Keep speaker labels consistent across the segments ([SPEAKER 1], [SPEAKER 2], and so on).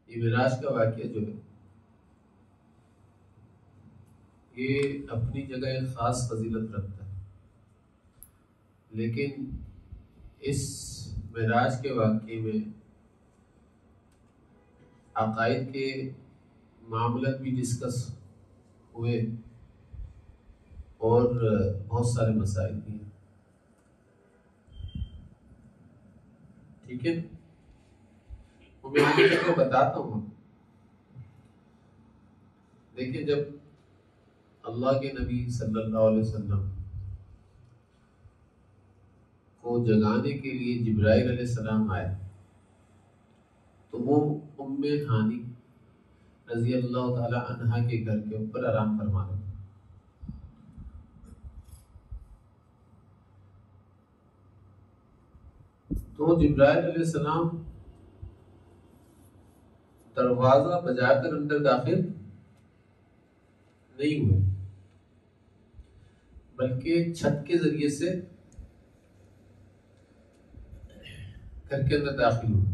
[SPEAKER 1] یہ معراج کا واقعہ جو ہے یہ اپنی جگہ ایک خاص فضیلت رکھتا ہے، لیکن اس معراج کے واقعے میں عقائد کے معاملات بھی ڈسکس ہوئے اور بہت سارے مسائل بھی ہیں، ٹھیک ہے۔ تو میں آگے چل کے بتاتا ہوں۔ دیکھیں، جب اللہ کے نبی صلی اللہ علیہ وسلم کو جگانے کے لیے جبرائیل علیہ السلام آئے تو وہ ام ہانی رضی اللہ تعالی عنہا کے گھر کے اوپر آرام فرما رہے تھے۔ تو جبرائیل علیہ السلام دروازہ بجا کر اندر داخل نہیں ہوئے، بلکہ چھت کے ذریعے سے گھر کے اندر داخل ہوئے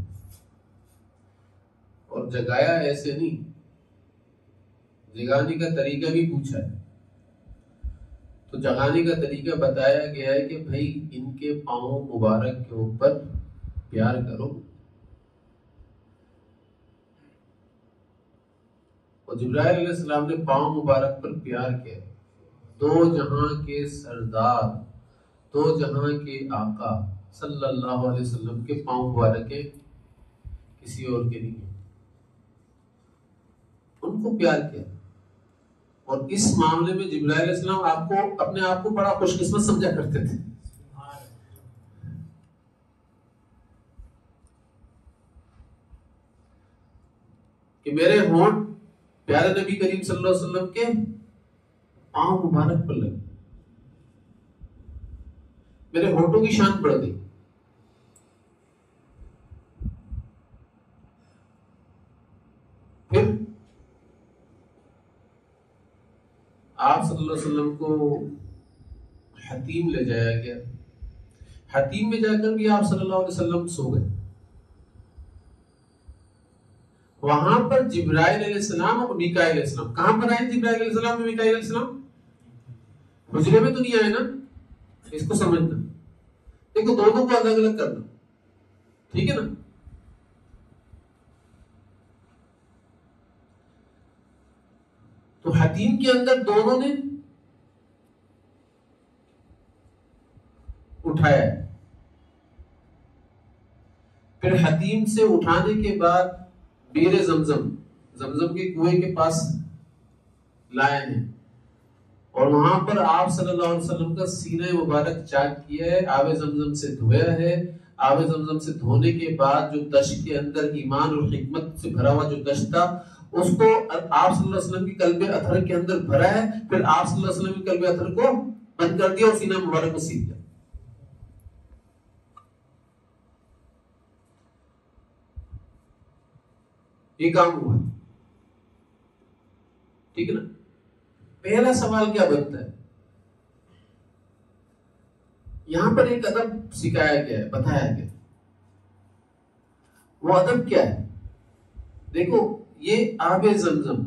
[SPEAKER 1] اور جگایا ایسے نہیں، جگانے کا طریقہ بھی پوچھا ہے۔ تو جگانے کا طریقہ بتایا گیا ہے کہ بھائی ان کے پاؤں مبارک کے اوپر پیار کرو، اور جبرائیل علیہ السلام نے پاؤں مبارک پر پیار کیا۔ دو جہاں کے سردار، دو جہاں کے آقا صلی اللہ علیہ وسلم کے پاؤں مبارک کے کسی اور کے نہیں ہیں، ان کو پیار کیا۔ اور اس معاملے میں جبرائیل علیہ السلام اپنے آپ کو بڑا خوش قسمت سمجھا کرتے تھے کہ میرے ہونٹ پیارے نبی کریم صلی اللہ علیہ وسلم کے پاؤں مبارک پر لگے، میرے ہونٹوں کی شان بڑھ گئی۔ پھر آپ صلی اللہ علیہ وسلم کو حتیم لے جایا گیا۔ حتیم میں جا کر بھی آپ صلی اللہ علیہ وسلم سو گئے۔ وہاں پر جبرائیل علیہ السلام اور میکائیل علیہ السلام کہاں پر آئے؟ جبرائیل علیہ السلام اور میکائیل علیہ السلام حجرے میں تو نہیں آئے نا، اس کو سمجھنا۔ دیکھو دونوں کو الگ الگ کرنا، ٹھیک ہے نا۔ تو حتیم کے اندر دونوں نے اٹھایا ہے، پھر حتیم سے اٹھانے کے بعد بیر زمزم کے کنویں کے پاس لائے ہیں، اور وہاں پر آپ صلی اللہ علیہ وسلم کا سینہ مبارک چاک کیا ہے، آب زمزم سے دھویا ہے۔ آب زمزم سے دھونے کے بعد جو دشت کے اندر ایمان اور حکمت سے بھرا ہوا جو دشت تھا، اس کو آپ صلی اللہ علیہ وسلم کی قلب اطہر کے اندر بھرا ہے، پھر آپ صلی اللہ علیہ وسلم کی قلب اطہر کو بند کر دیا اور سینہ مبارک کو سیل دیا۔ یہ کام ہوا، ٹھیک ہے نا۔ پہلا سوال کیا بنتا ہے؟ یہاں پر ایک ادب سکھایا گیا ہے، بتایا گیا، وہ ادب کیا ہے؟ دیکھو یہ آب زمزم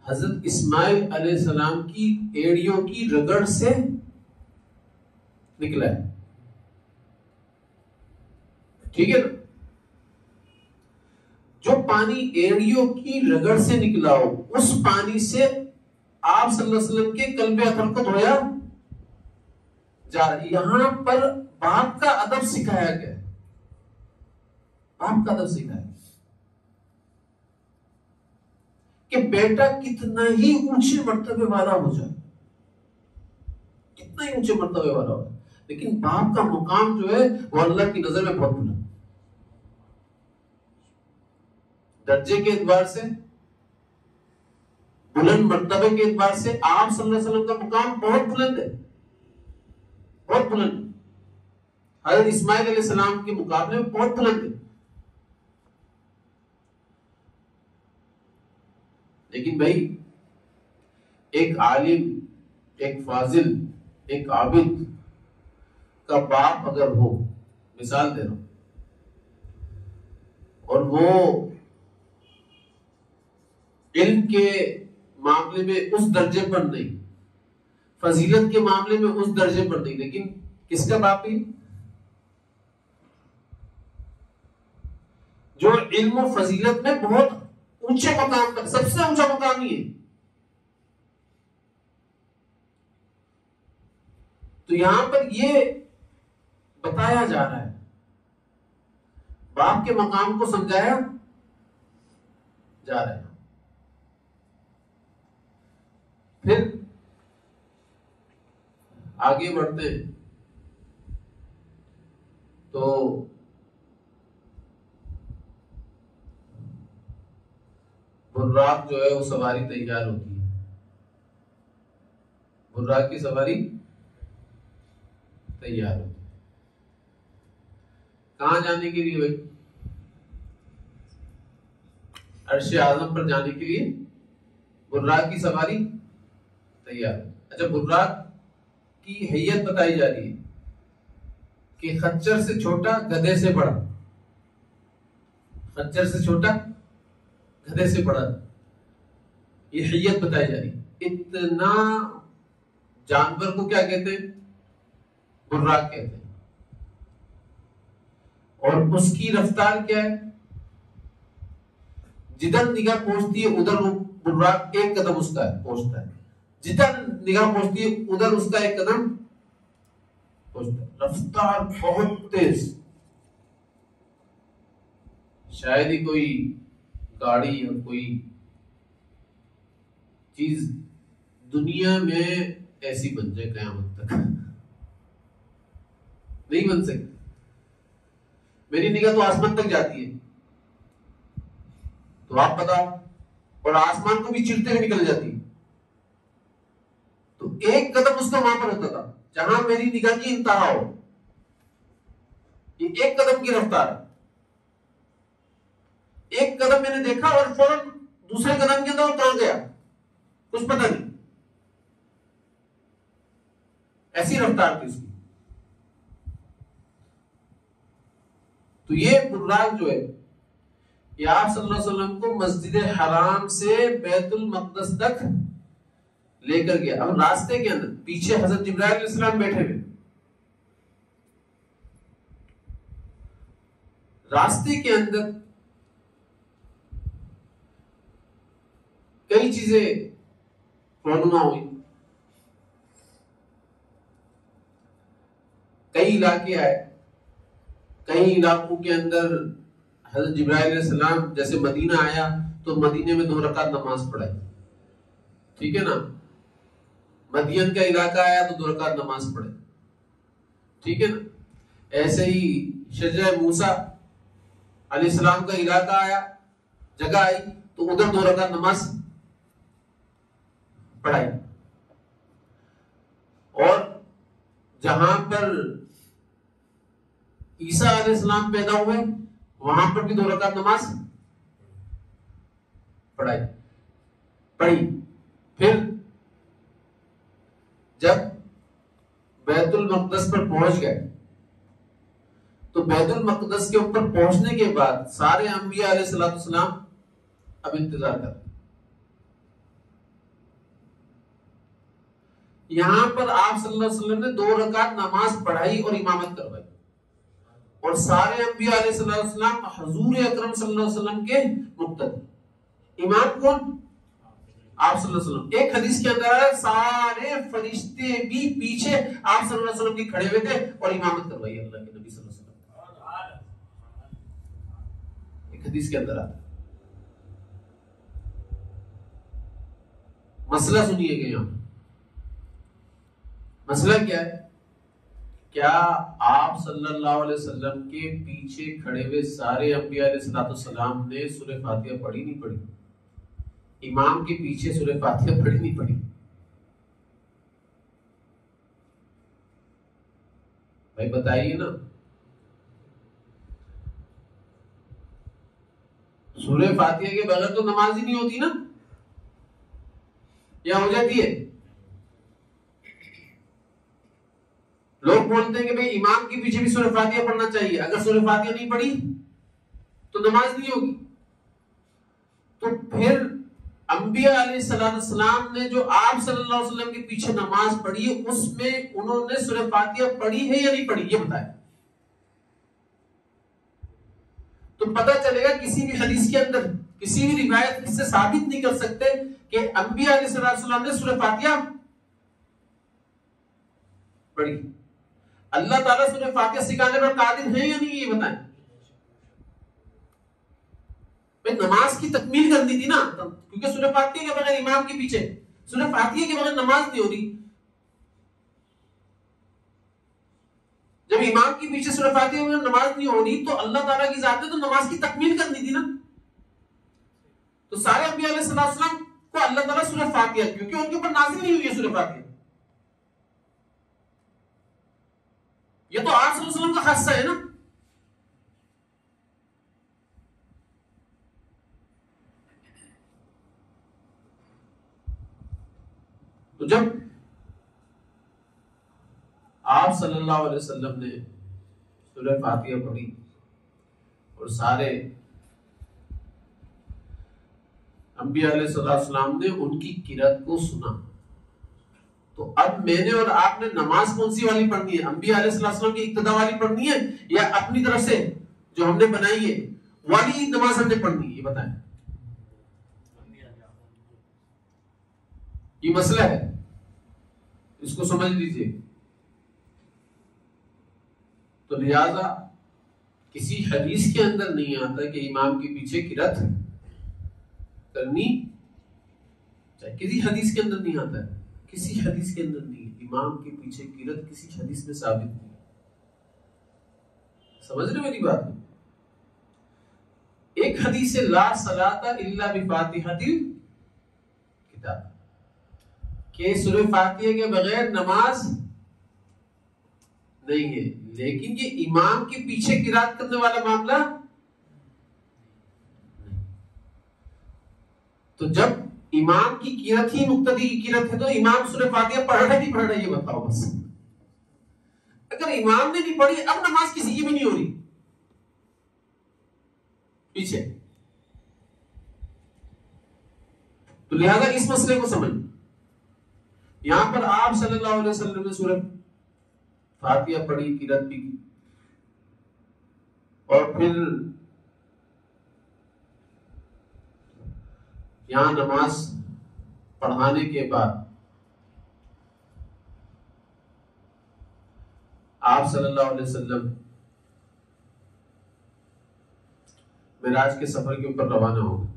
[SPEAKER 1] حضرت اسماعیل علیہ السلام کی ایڑیوں کی رگڑ سے نکلا ہے، ٹھیک ہے نا۔ جو پانی ایڑیوں کی رگڑ سے نکلا ہو، اس پانی سے آپ صلی اللہ علیہ وسلم کے قلب اطہر کو دھویا جا رہا ہے۔ یہاں پر باپ کا ادب سکھایا گیا، باپ کا ادب سکھایا کہ بیٹا کتنا ہی اونچے مرتبے والا ہو جائے، کتنا ہی اونچے مرتبے والا ہو جائے، لیکن باپ کا مقام جو ہے وہ اللہ کی نظر میں بہت بلند، درجے کے اعتبار سے، بلند مرتبے کے اعتبار سے آپ صلی اللہ علیہ وسلم کا مقام بہت بلند ہے، بہت بلند۔ حضرت اسماعیل علیہ السلام کے مقابلے میں بہت بلند ہے۔ لیکن بھائی ایک عالم، ایک فاضل، ایک عابد کا باپ اگر ہو، مثال دے رہا ہوں، اور وہ علم کے معاملے میں اس درجے پر نہیں، فضیلت کے معاملے میں اس درجے پر نہیں، لیکن کس کا باپ ہی؟ جو علم و فضیلت میں بہت اونچے مقام تک، سب سے اونچا مقام ہی ہے. تو یہاں پر یہ بتایا جا رہا ہے، باپ کے مقام کو سمجھایا جا رہا ہے. پھر آگے بڑھتے ہیں تو براق جو ہے وہ سواری تیار ہوتی ہے. براق کی سواری تیار ہوتی ہے کہاں جانے کے لیے بھائی؟ عرش اعظم پر جانے کے لیے براق کی سواری تیار. اچھا، براق کی حیت بتائی جا رہی ہے کہ خچر سے چھوٹا گدھے سے بڑا، خچر سے چھوٹا گدھے سے بڑا، یہ حیت بتائی جا رہی ہے. اتنا جانور کو کیا کہتے ہیں؟ براق کہتے ہیں. اور اس کی رفتار کیا ہے؟ جدھر نگاہ پہنچتی ہے ادھر وہ براق ایک قدم اس کا پہنچتا ہے، جدھر نگاہ پہنچتی ہے ادھر اس کا ایک قدم پہنچتا ہے. رفتار بہت تیز، شاید ہی کوئی گاڑی یا کوئی چیز دنیا میں ایسی بن جائے قیامت تک، نہیں بن سکتی. میری نگاہ تو آسمان تک جاتی ہے، تو آپ بتاؤ، اور آسمان کو بھی چیرتے ہوئے نکل جاتی ہے. تو ایک قدم اس کا وہاں پر ہوتا تھا جہاں میری نگاہ کی انتہا ہو. یہ ایک قدم کی رفتار ہے. ایک قدم میں نے دیکھا اور فوراً دوسرے قدم کے اندر اتر گیا، کچھ پتہ نہیں. ایسی رفتار تھی اس کی. تو یہ براق جو ہے یہ آپ صلی اللہ علیہ وسلم کو مسجد حرام سے بیت المقدس تک لے کر گیا. اب راستے کے اندر پیچھے حضرت جبرائیل علیہ السلام بیٹھے ہوئے، راستے کے اندر کئی چیزیں رونما ہوئی، کئی علاقے آئے. کئی علاقوں کے اندر حضرت جبرائیل علیہ السلام جیسے مدینہ آیا تو مدینے میں 2 رکعت نماز پڑھائی، ٹھیک ہے نا. مدین کا علاقہ آیا تو 2 رکعت نماز پڑھائی، ٹھیک ہے نا. ایسے ہی شجرہ موسیٰ علیہ السلام کا علاقہ آیا، جگہ آئی تو ادھر 2 رکعت نماز پڑھائی. اور جہاں پر عیسیٰ علیہ السلام پیدا ہوئے وہاں پر بھی 2 رکعت نماز پڑھی. پھر جب بیت المقدس پر پہنچ گئے تو بیت المقدس کے اوپر پہنچنے کے بعد سارے انبیاء علیہ السلام اب انتظار کر. یہاں پر آپ صلی اللہ علیہ وسلم نے 2 رکعت نماز پڑھائی اور امامت کروائی، اور سارے انبیاء علیہ السلام حضور اکرم صلی اللہ علیہ وسلم کے مقتدی. امام کون؟ آپ صلی اللہ علیہ وسلم. ایک حدیث کے اندر سارے فرشتے بھی پیچھے آپ صلی اللہ علیہ وسلم کے کھڑے ہوئے تھے اور امامت کروائی اللہ کے نبی صلی اللہ علیہ وسلم. ایک حدیث کے اندر آتا. مسئلہ سنیے گا یہاں. مسئلہ کیا ہے؟ کیا آپ صلی اللہ علیہ وسلم کے پیچھے کھڑے ہوئے سارے انبیاء علیہ السلام نے سورہ فاتحہ پڑھی نہیں پڑھی؟ امام کے پیچھے سورہ فاتحہ پڑھی نہیں پڑھی؟ بھائی بتائیے نا. سورہ فاتحہ کے بغیر تو نماز ہی نہیں ہوتی نا، یا ہو جاتی ہے؟ لوگ بولتے ہیں کہ بھئی امام کے پیچھے بھی سورہ فاتحہ پڑھنا چاہیے. اگر سورہ فاتحہ نہیں پڑھی تو نماز نہیں ہوگی. تو پھر انبیاء علیہ السلام نے جو آپ صلی اللہ علیہ وسلم کے پیچھے نماز پڑھی ہے اس میں انہوں نے سورہ فاتحہ پڑھی ہے یا نہیں پڑھی, یہ بتائیں. تو پتہ چلے گا کسی بھی حدیث کے اندر کسی بھی روایت اس سے ثابت نہیں کر سکتے کہ انبیاء علیہ السلام نے سورہ فاتحہ پڑھی. اللہ تعالیٰ سورہ فاتحہ سکھانے پر قادر ہیں یا نہیں, یہ بتائیں. نماز کی تکمیل کرنی تھی نا, کیونکہ سورہ فاتحہ کے بغیر امام کے پیچھے سورہ فاتحہ کے بغیر نماز نہیں ہو رہی. جب امام کے پیچھے سورہ فاتحہ کے بغیر نماز نہیں ہو رہی تو اللہ تعالیٰ کی ذات نے تو نماز کی تکمیل کرنی تھی نا. تو سارے انبیاء علیہ السلام کو اللہ تعالیٰ سورہ فاتحہ, کیونکہ ان کے اوپر نازل نہیں ہوئی ہے سورہ فاتحہ, یہ تو آپ صلی اللہ علیہ وسلم کا خاصہ ہے نا. تو جب آپ صلی اللہ علیہ وسلم نے سورہ فاتحہ پڑھی اور سارے انبیاء علیہ السلام نے ان کی قرات کو سنا, تو اب میں نے اور آپ نے نماز کون سی والی پڑھنی ہے, انبیاء علیہ السلام کی ابتدا والی پڑھنی ہے یا اپنی طرف سے جو ہم نے بنائی ہے والی نماز ہم نے پڑھنی ہے, یہ بتائیں. یہ مسئلہ ہے, اس کو سمجھ لیجئے. تو لہذا کسی حدیث کے اندر نہیں آتا کہ امام کے پیچھے قرات کرنی چاہیے, کسی حدیث کے اندر نہیں آتا ہے, کسی حدیث کے اندر نہیں, امام کے پیچھے قرات کسی حدیث میں ثابت نہیں. سمجھ رہے میری بات؟ ایک حدیث ہے لا صلاۃ الا بفاتحۃ الکتاب, کہ سورہ فاتحہ کے بغیر نماز نہیں ہے, لیکن یہ امام کے پیچھے قرات کرنے والا معاملہ نہیں. تو جب امام کی قرات ہی مقتدی کی قرات ہے تو امام سورہ فاتحہ پڑھ رہا ہے نہیں پڑھ رہا ہے, یہ بتاؤ بس. اگر امام نے نہیں پڑھی اب نماز کسی کی بھی نہیں ہو رہی پیچھے. تو لہذا اس مسئلے کو سمجھ, یہاں پر آپ صلی اللہ علیہ وسلم نے سورہ فاتحہ پڑھی, قرات بھی کی, اور پھر یہاں نماز پڑھانے کے بعد آپ صلی اللہ علیہ وسلم معراج کے سفر کے اوپر روانہ ہو گئے.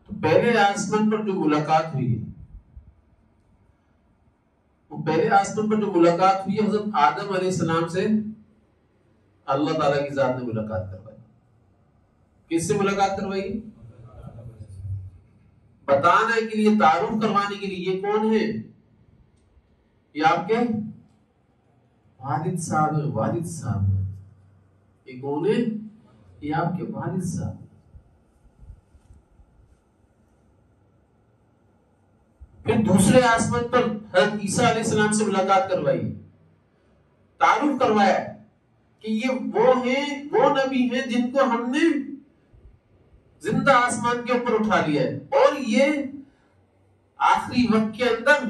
[SPEAKER 1] تو پہلے آسمان پر جو ملاقات ہوئی ہے, وہ پہلے آسمان پر جو ملاقات ہوئی ہے حضرت آدم علیہ السلام سے اللہ تعالیٰ کی ذات نے ملاقات کروائی. کس سے ملاقات کروائی؟ بتانے کے لیے, تعارف کروانے کے لیے, یہ کون ہے؟ یہ آپ کے والد صاحب ہیں. والد صاحب ہیں, یہ کون ہے؟ یہ آپ کے والد صاحب. پھر دوسرے آسمان پر حضرت عیسیٰ علیہ السلام سے ملاقات کروائی, تعارف کروایا کہ یہ وہ ہیں, وہ نبی ہیں جن کو ہم نے زندہ آسمان کے اوپر اٹھا لیا ہے, اور یہ آخری وقت کے اندر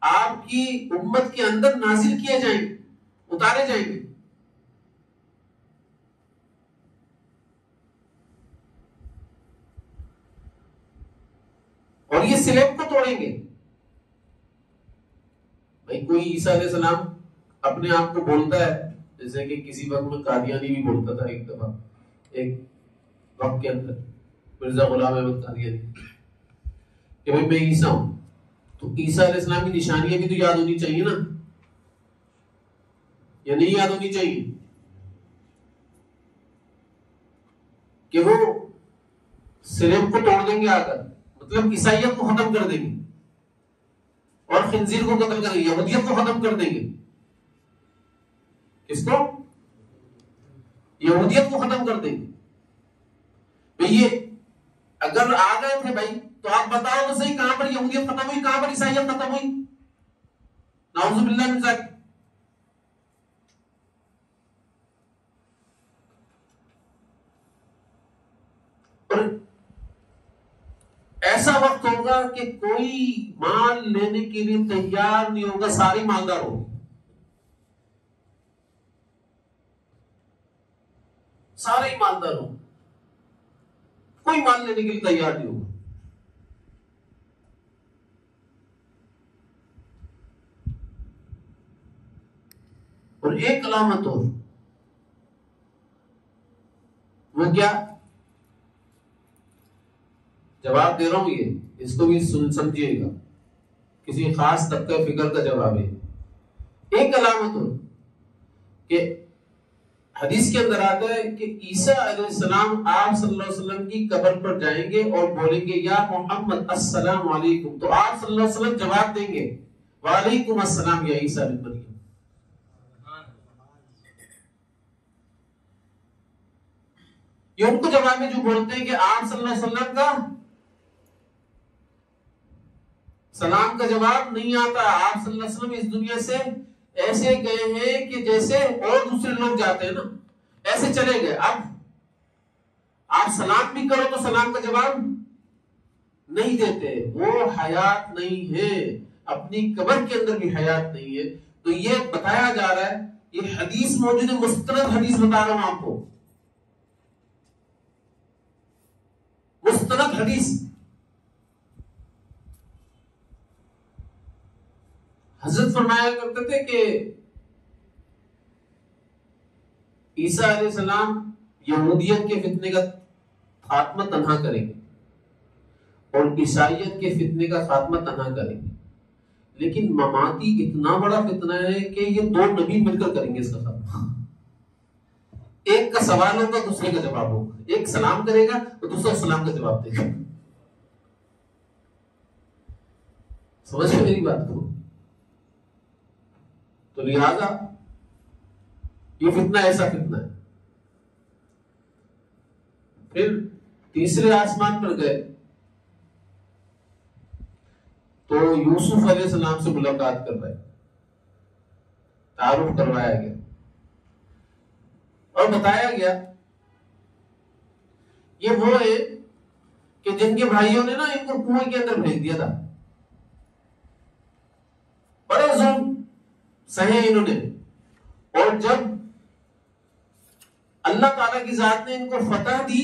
[SPEAKER 1] آپ کی امت کے اندر نازل کیے جائیں گے, اتارے جائیں گے. اور یہ سلیب کو توڑیں گے. بھائی کوئی عیسیٰ علیہ السلام اپنے آپ کو بولتا ہے, جیسے کہ کسی وقت میں قادیانی بھی بولتا تھا, ایک دفعہ ایک وقت کے اندر مرزا غلام احمد قادیانی, کہ بھائی میں عیسیٰ ہوں. تو عیسیٰ علیہ السلام کی نشانیاں بھی تو یاد ہونی چاہیے نا, یا نہیں یاد ہونی چاہیے؟ کہ وہ سلیب کو توڑ دیں گے آ کر, مطلب عیسائیت کو ختم کر دیں گے, اور خنزیر کو قتل کریں گے, یہودیت کو ختم کر دیں گے. کس کو؟ یہودیت کو ختم کر دیں گے. یہ اگر آ گئے تھے بھائی تو آپ بتاؤ تو صحیح, کہاں پر یہودیت ختم ہوئی, کہاں پر عیسائیت ختم ہوئی؟ نعوذ باللہ من ذلک. اور ایسا وقت ہوگا کہ کوئی مال لینے کے لیے تیار نہیں ہوگا، سارے مالدار ہوں گے، سارے مالدار ہوں گے، کوئی مال لینے کے لیے تیار نہیں ہوگا۔ اور ایک علامت اور، وہ کیا؟ جواب دے رہا ہوں، یہ اس کو بھی سمجھیے گا، کسی خاص طبقہ فکر کا جواب ہے۔ ایک علامت اور کہ حدیث کے اندر آتا ہے کہ عیسیٰ علیہ السلام آپ صلی اللہ علیہ وسلم کی قبر پر جائیں گے اور بولیں گے یا محمد السلام علیکم، تو آپ صلی اللہ علیہ وسلم جواب دیں گے وعلیکم السلام یا عیسیٰ بن مریم۔ یہ ان کو جواب میں جو بولتے ہیں کہ آپ صلی اللہ علیہ وسلم کا سلام کا جواب نہیں آتا، آپ صلی اللہ علیہ وسلم اس دنیا سے ایسے گئے ہیں کہ جیسے اور دوسرے لوگ جاتے ہیں نا، ایسے چلے گئے۔ اب آپ سلام بھی کرو تو سلام کا جواب نہیں دیتے، وہ حیات نہیں ہے، اپنی قبر کے اندر بھی حیات نہیں ہے۔ تو یہ بتایا جا رہا ہے، یہ حدیث موجود ہے، مستند حدیث بتا رہا ہوں آپ کو، مستند حدیث۔ حضرت فرمایا کرتے تھے کہ عیسیٰ علیہ السلام یہودیت کے فتنے کا خاتمہ تنہا کریں گے اور عیسائیت کے فتنے کا خاتمہ تنہا کریں گے، لیکن مماتی اتنا بڑا فتنہ ہے کہ یہ دو نبی مل کر کریں گے اس کا خاتمہ۔ ایک کا سوال ہوگا، دوسرے کا جواب ہوگا، ایک سلام کرے گا تو دوسرا سلام کا جواب دے گا۔ سمجھ گئے میری بات کو؟ تو لہذا یہ فتنہ ایسا فتنہ ہے۔ پھر تیسرے آسمان پر گئے تو یوسف علیہ السلام سے ملاقات کر رہے، تعارف کروایا گیا اور بتایا گیا یہ وہ ہے کہ جن کے بھائیوں نے نا ان کو کنویں کے اندر بھیج دیا تھا، بڑے ظلم سہے انہوں نے، اور جب اللہ تعالیٰ کی ذات نے ان کو فتح دی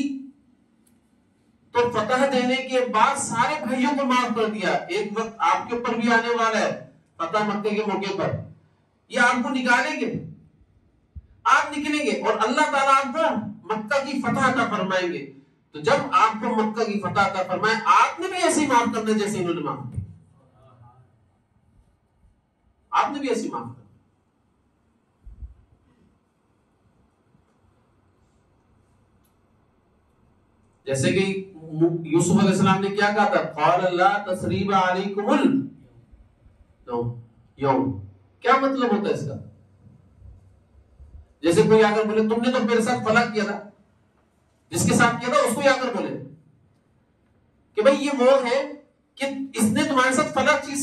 [SPEAKER 1] تو فتح دینے کے بعد سارے بھائیوں کو معاف کر دیا۔ ایک وقت آپ کے اوپر بھی آنے والا ہے فتح مکے کے موقع پر، یہ آپ کو نکالیں گے، آپ نکلیں گے اور اللہ تعالیٰ آپ کو مکہ کی فتح عطا فرمائیں گے۔ تو جب آپ کو مکہ کی فتح عطا فرمائے، آپ نے بھی ایسے ہی معاف کرنا جیسے انہوں نے معاف کیا، آپ نے بھی ایسے معاف کرنا۔ جیسے کہ یوسف علیہ السلام نے کیا کہا تھا، قال لا تثریب علیکم اليوم، کیا مطلب ہوتا ہے اس کا؟ جیسے کوئی آ کر بولے تم نے تو میرے ساتھ فلاں کیا تھا، جس کے ساتھ کیا تھا اس کو آ کر بولے کہ بھئی یہ وہ ہے کہ اس نے تمہارے ساتھ فلاں چیز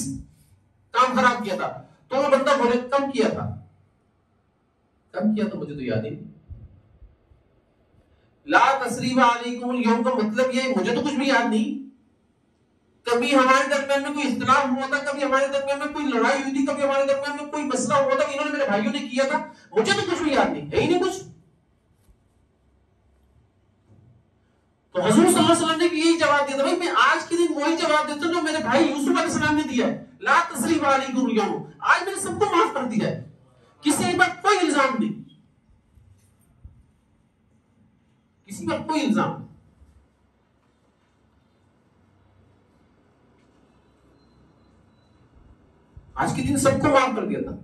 [SPEAKER 1] کام خراب کیا تھا، تو وہ بندہ بولے کب کیا تھا، کب کیا تھا مجھے تو یاد ہی نہیں۔ لا تثریب علیکم اليوم کا مطلب یہ مجھے تو کچھ بھی یاد نہیں، کبھی ہمارے درمیان میں کوئی اختلاف ہوا تھا، کبھی ہمارے درمیان میں کوئی لڑائی ہوئی تھی، کبھی ہمارے درمیان میں کوئی مسئلہ ہوا تھا کہ انہوں نے میرے بھائیوں نے کیا تھا، مجھے تو کچھ بھی یاد نہیں ہے ہی نہیں کچھ۔ تو حضور صلی اللہ علیہ وسلم نے بھی یہی جواب دیا تھا، بھائی میں آج کے دن وہی جواب دیتا ہوں جو میرے بھائی یوسف علیہ السلام نے دیا ہے، لا تثریب علیکم اليوم، آج میں نے سب کو معاف کر دیا ہے، کسی پر کوئی الزام نہیں، کسی پر کوئی الزام نہیں۔ آج کے دن سب کو معاف کر دیا تھا۔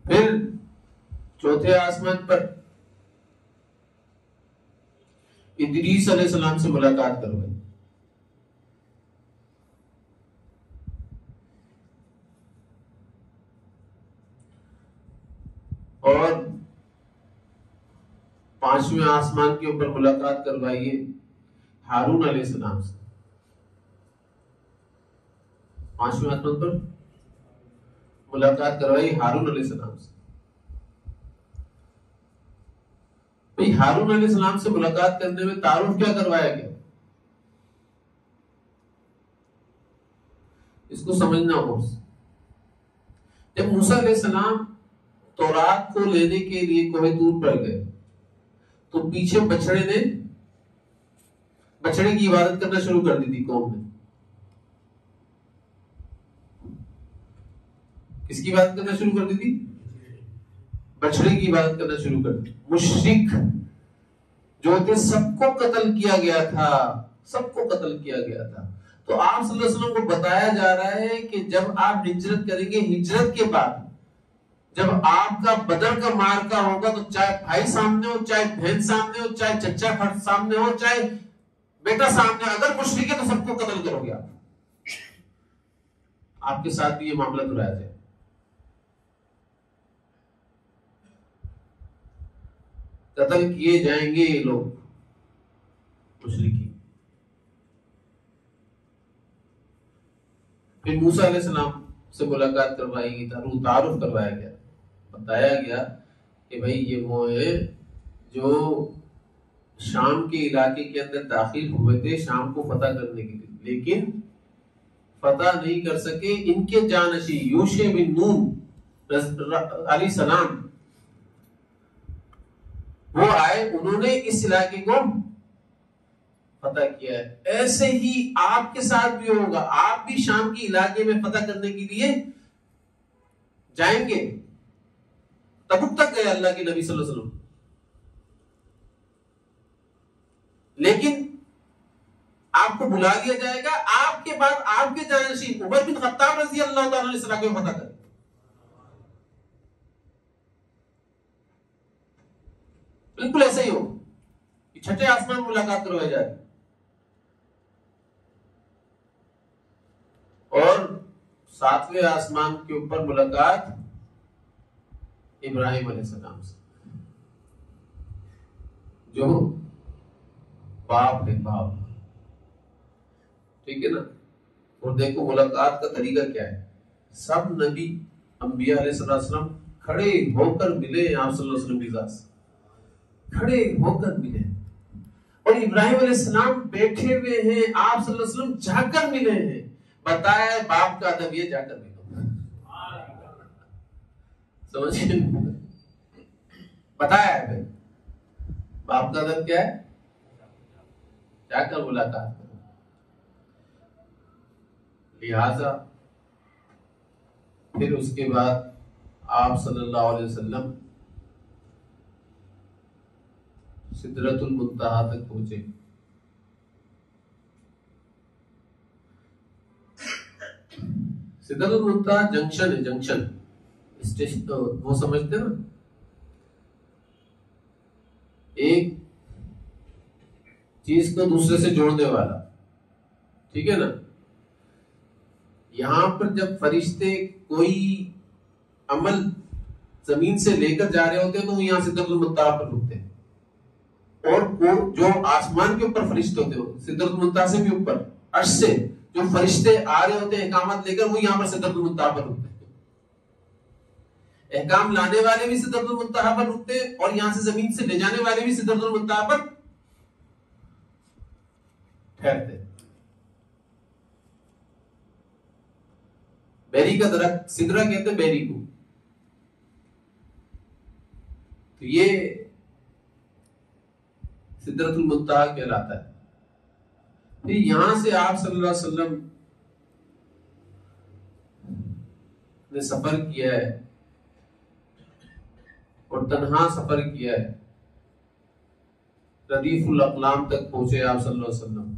[SPEAKER 1] پھر چوتھے آسمان پر ادریس علیہ السلام سے ملاقات کروائی، اور پانچویں آسمان کے اوپر ملاقات کروائیے ہارون علیہ السلام سے، پانچویں آسمان پر ملاقات کروائی ہارون علیہ السلام سے۔ بھئی ہارون علیہ السلام سے ملاقات کرنے میں تعارف کیا کروایا گیا؟ اس کو سمجھنا ہو. جب موسیٰ علیہ السلام تورات کو لینے کے لیے کوہ طور پر گئے تو پیچھے بچڑے کی عبادت کرنا شروع کر دی تھی قوم نے. کس کی عبادت کرنا شروع کر دی تھی؟ بچڑے کی عبادت کرنا شروع کر دی. مشرک جو تھے سب کو قتل کیا گیا تھا، سب کو قتل کیا گیا تھا. تو آپ صلی اللہ علیہ وسلم کو بتایا جا رہا ہے کہ جب آپ ہجرت کریں گے، ہجرت کے بعد جب آپ کا بدر کا مارکا ہوگا تو چاہے بھائی سامنے ہو، چاہے بہن سامنے ہو، چاہے چچا پھٹ سامنے ہو، چاہے بیٹا سامنے ہو، اگر مشرک ہے تو سب کو قتل کرو گے. آپ کے ساتھ بھی یہ معاملہ دہرایا جائے. قتل کیے جائیں گے یہ لوگ مشرکی. پھر موسیٰ علیہ السلام سے ملاقات کروائی گئی، تعارف کروایا گیا، بتایا گیا کہ بھائی یہ وہ ہے جو شام کے علاقے کے اندر داخل ہوئے تھے شام کو فتح کرنے کے لیے، لیکن فتح نہیں کر سکے. ان کے جانشی یوشع بن نون علیہ السلام وہ آئے، انہوں نے اس علاقے کو فتح کیا ہے. ایسے ہی آپ کے ساتھ بھی ہوگا، آپ بھی شام کے علاقے میں فتح کرنے کے لیے جائیں گے. تبوک تک گئے اللہ کے نبی صلی اللہ علیہ وسلم، لیکن آپ کو بلا لیا جائے گا. آپ کے بعد آپ کے جانشین عمر بن خطاب رضی اللہ تعالیٰ عنہ اس علاقے میں فتح کریں. بالکل ایسا ہی ہو کہ چھٹے آسمان میں ملاقات کروائی جائے اور ساتویں آسمان کے اوپر ملاقات ابراہیم علیہ السلام سے، جو باپ ہے، باپ. ٹھیک ہے نا. اور دیکھو ملاقات کا طریقہ کیا ہے. سب نبی انبیاء علیہ السلام کھڑے ہو کر ملے آپ صلی اللہ علیہ وسلم کی ذات سے، کھڑے ہو کر ملے. اور ابراہیم علیہ السلام بیٹھے ہوئے ہیں، آپ صلی اللہ علیہ وسلم جا کر ملے ہیں. بتایا باپ کا ادب یہ جا کر ملو. سمجھے؟ بتایا ہے بھائی باپ کا ادب کیا ہے، جا کر ملاقات کرو. لہذا پھر اس کے بعد آپ صلی اللہ علیہ وسلم سدرۃ المنتہا تک پہنچے. سدرۃ المنتہا جنکشن ہے، جنکشن اسٹیشن وہ سمجھتے نا، ایک چیز کو دوسرے سے جوڑنے والا. ٹھیک ہے نا. یہاں پر جب فرشتے کوئی عمل زمین سے لے کر جا رہے ہوتے ہیں تو وہ یہاں سدرۃ المنتہا پر رکتے ہیں، اور وہ جو آسمان کے اوپر فرشتے ہوتے ہیں سدرۃ المنتہا سے بھی اوپر عرش سے جو فرشتے آ رہے ہوتے ہیں احکامات لے کر، وہ یہاں پر سدرۃ المنتہا پر رکتے ہیں. احکام لانے والے بھی سدرۃ المنتہا پر رکتے ہیں اور یہاں سے زمین سے لے جانے والے بھی سدرۃ المنتہا پر ٹھہرتے. بیری کا درخت سدرا کہتے ہیں بیری کو. تو یہ سدرۃ المنتہا کہلاتا ہے. پھر یہاں سے آپ صلی اللہ علیہ وسلم نے سفر کیا ہے اور تنہا سفر کیا ہے. ردیف الاقلام تک پہنچے آپ صلی اللہ علیہ وسلم.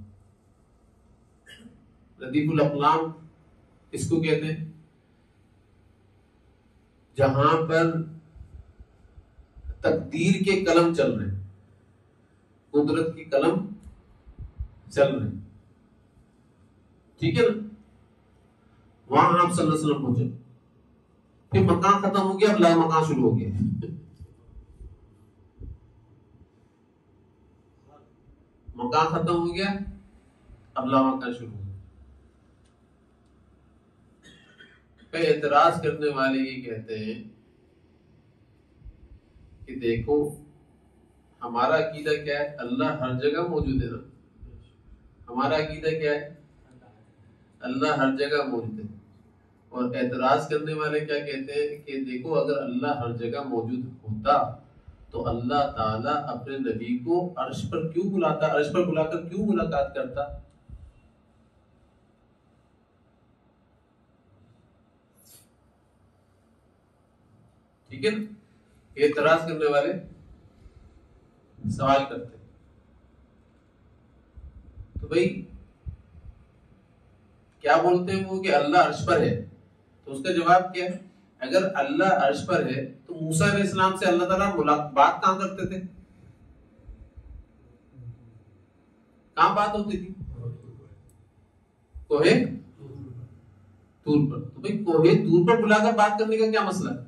[SPEAKER 1] ردیف الاقلام اس کو کہتے ہیں جہاں پر تقدیر کے قلم چل رہے ہیں، قدرت کی قلم چل رہے ہیں. ٹھیک ہے نا. وہاں آپ صلی اللہ علیہ وسلم پہنچے. پھر مکان ختم ہو گیا، اب لا مکان شروع ہو گیا. مکان ختم ہو گیا، اب لا مکان شروع ہو گیا. کئی اعتراض کرنے والے یہ کہتے ہیں کہ دیکھو ہمارا عقیدہ کیا ہے؟ اللہ ہر جگہ موجود ہے نا. ہمارا عقیدہ کیا ہے؟ اللہ ہر جگہ موجود ہے. اور اعتراض کرنے والے کیا کہتے ہیں کہ دیکھو اگر اللہ ہر جگہ موجود ہوتا تو اللہ تعالیٰ اپنے نبی کو عرش پر کیوں بلاتا، عرش پر بلا کر کیوں ملاقات کرتا؟ ٹھیک ہے نا. اعتراض کرنے والے سوال کرتے تو بھائی کیا بولتے ہیں وہ کہ اللہ عرش پر ہے. تو اس کا جواب کیا ہے؟ اگر اللہ عرش پر ہے تو موسیٰ علیہ السلام سے اللہ تعالیٰ بات کہاں کرتے تھے؟ کہاں بات ہوتی تھی؟ کوہ طور پر. تو بھائی کوہ طور پر بلا کر بات کرنے کا کیا مسئلہ ہے؟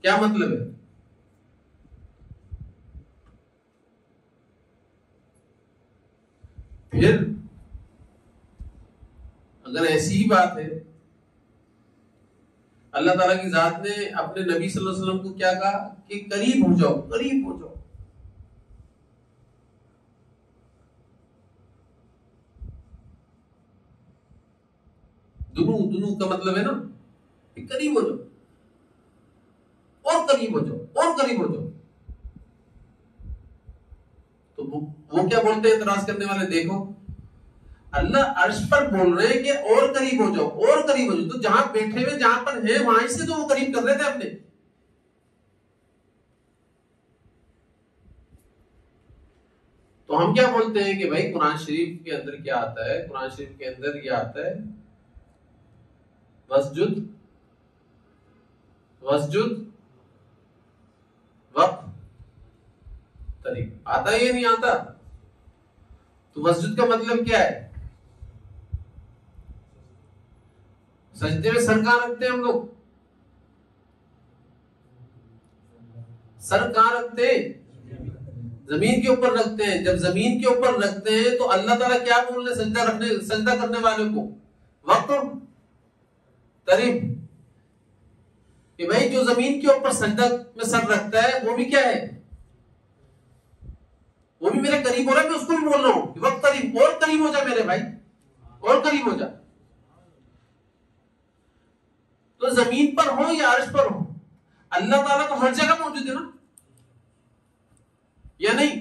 [SPEAKER 1] کیا مطلب ہے؟ پھر اگر ایسی ہی بات ہے، اللہ تعالیٰ کی ذات نے اپنے نبی صلی اللہ علیہ وسلم کو کیا کہا کہ قریب ہو جاؤ، قریب ہو جاؤ. دنو کا مطلب ہے نا کہ قریب ہو جاؤ، اور قریب ہو جاؤ، اور قریب ہو جاؤ. تو وہ کیا بولتے ہیں اعتراض کرنے والے؟ دیکھو اللہ عرش پر بول رہے ہیں کہ اور قریب ہو جاؤ، اور قریب ہو جاؤ. تو جہاں بیٹھے ہوئے جہاں پر ہیں وہاں سے تو وہ قریب کر رہے تھے اپنے. تو ہم کیا بولتے ہیں کہ بھائی قرآن شریف کے اندر کیا آتا ہے؟ قرآن شریف کے اندر یہ آتا ہے وسجد وقت طریق. آتا ہے یا نہیں آتا؟ تو وسجد کا مطلب کیا ہے؟ سجدے میں سر کہاں رکھتے ہیں ہم لوگ؟ سر کہاں رکھتے ہیں؟ زمین کے اوپر رکھتے ہیں. جب زمین کے اوپر رکھتے ہیں تو اللہ تعالیٰ کیا بول رہے ہیں سجدہ کرنے والے کو؟ وقت قریب. کہ بھائی جو زمین کے اوپر سجدہ میں سر رکھتا ہے وہ بھی کیا ہے؟ وہ بھی میرے قریب ہو رہا ہے. میں اس کو بھی بول رہا ہوں کہ وقت قریب، اور قریب ہو جا میرے بھائی، اور قریب ہو جا. تو زمین پر ہو یا عرش پر ہو، اللہ تعالیٰ تو ہر جگہ موجود ہے نا، یا نہیں؟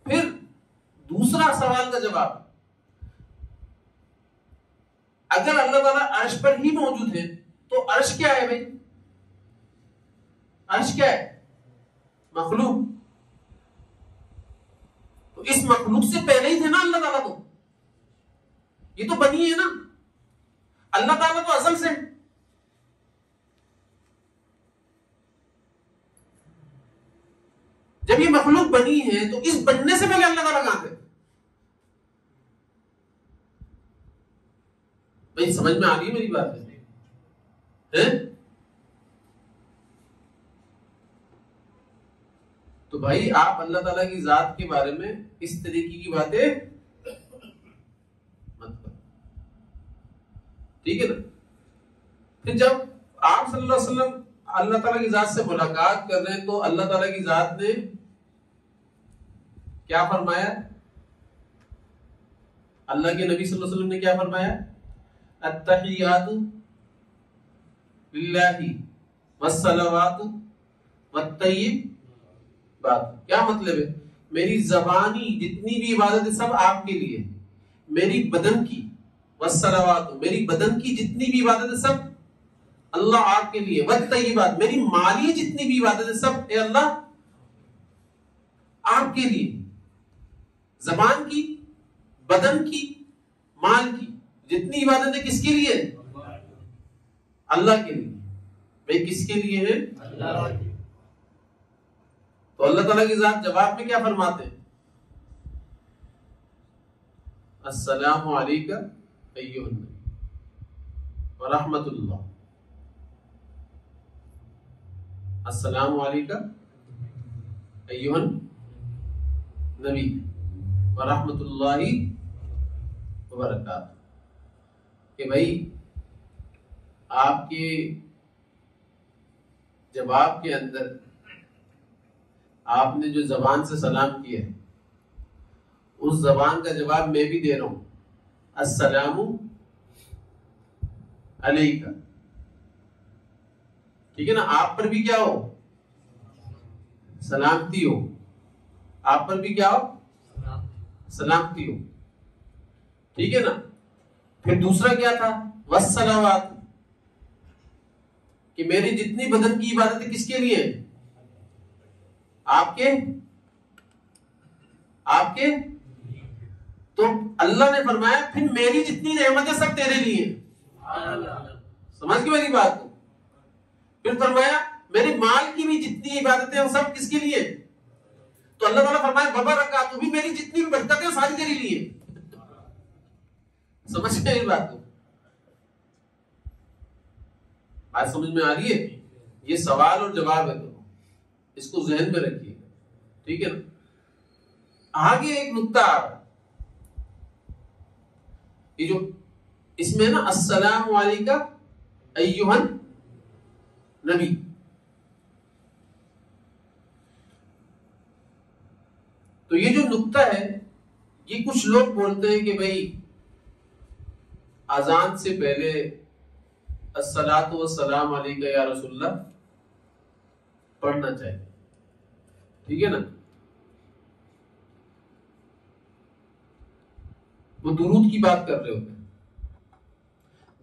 [SPEAKER 1] پھر دوسرا سوال کا جواب، اگر اللہ تعالیٰ عرش پر ہی موجود ہے تو عرش کیا ہے بھائی؟ عرش کیا ہے؟ مخلوق. تو اس مخلوق سے پہلے ہی تھے نا اللہ تعالیٰ. تو یہ تو بنی ہے نا. اللہ تعالیٰ تو ازل سے. جب یہ مخلوق بنی ہے تو اس بننے سے پہلے اللہ تعالیٰ کہاں تھے؟ بھائی سمجھ میں آ رہی ہے میری بات ہے؟ تو بھائی آپ اللہ تعالیٰ کی ذات کے بارے میں اس طریقے کی باتیں مت کرو. ٹھیک ہے نا. پھر جب آپ صلی اللہ علیہ وسلم اللہ تعالیٰ کی ذات سے ملاقات کر رہے ہیں تو اللہ تعالیٰ کی ذات نے کیا فرمایا؟ اللہ کے نبی صلی اللہ علیہ وسلم نے کیا فرمایا؟ التحیات للہ والصلوات والطیبات. کیا مطلب ہے؟ میری زبانی جتنی بھی عبادت ہے سب آپ کے لیے. میری بدن کی والصلوات، میری بدن کی جتنی بھی عبادت ہے سب اللہ آپ کے لیے. والطیبات، میری مالی جتنی بھی عبادت ہے سب اے اللہ آپ کے لیے. زبان کی، بدن کی، مال کی جتنی عبادت ہے کس کے لیے؟ اللہ کے لیے. بھائی کس کے لیے ہے؟ اللہ کے لیے. تو اللہ تعالیٰ کی ذات جواب میں کیا فرماتے ہیں؟ السلام علیکہ ایھا النبی ورحمۃ اللہ. السلام علیکہ ایھا النبی ورحمۃ اللہ وبرکاتہ. کہ بھائی آپ کے جواب کے اندر آپ نے جو زبان سے سلام کیا ہے اس زبان کا جواب میں بھی دے رہا ہوں، السلام علیکہ، ٹھیک ہے نا؟ آپ پر بھی کیا ہو؟ سلامتی ہو، آپ پر بھی کیا ہو؟ سلامتی ہو، ٹھیک ہے نا؟ پھر دوسرا کیا تھا؟ والصلوات، کہ میری جتنی بدن کی عبادتیں کس کے لیے؟ آپ کے تو اللہ نے فرمایا پھر میری جتنی نعمتیں سب تیرے لیے، سمجھ گئے میری بات کو؟ پھر فرمایا میرے مال کی بھی جتنی عبادتیں ہیں سب کس کے لیے؟ تو اللہ تعالیٰ فرمایا بابا رکھا تو بھی میری جتنی بھی برکتیں ہیں ساری تیرے لیے، سمجھ گئے میری بات کو؟ بات سمجھ میں آ رہی ہے؟ یہ سوال اور جواب ہے، دونوں اس کو ذہن میں رکھیے، ٹھیک ہے نا؟ آگے ایک نقطہ آ رہا ہے، یہ جو اس میں نا السلام علیکہ ایھا نبی، تو یہ جو نقطہ ہے یہ کچھ لوگ بولتے ہیں کہ بھائی اذان سے پہلے الصلاۃ والسلام علیکہ یا رسول اللہ پڑھنا چاہیے، ٹھیک ہے نا؟ وہ درود کی بات کر رہے ہوتے ہیں۔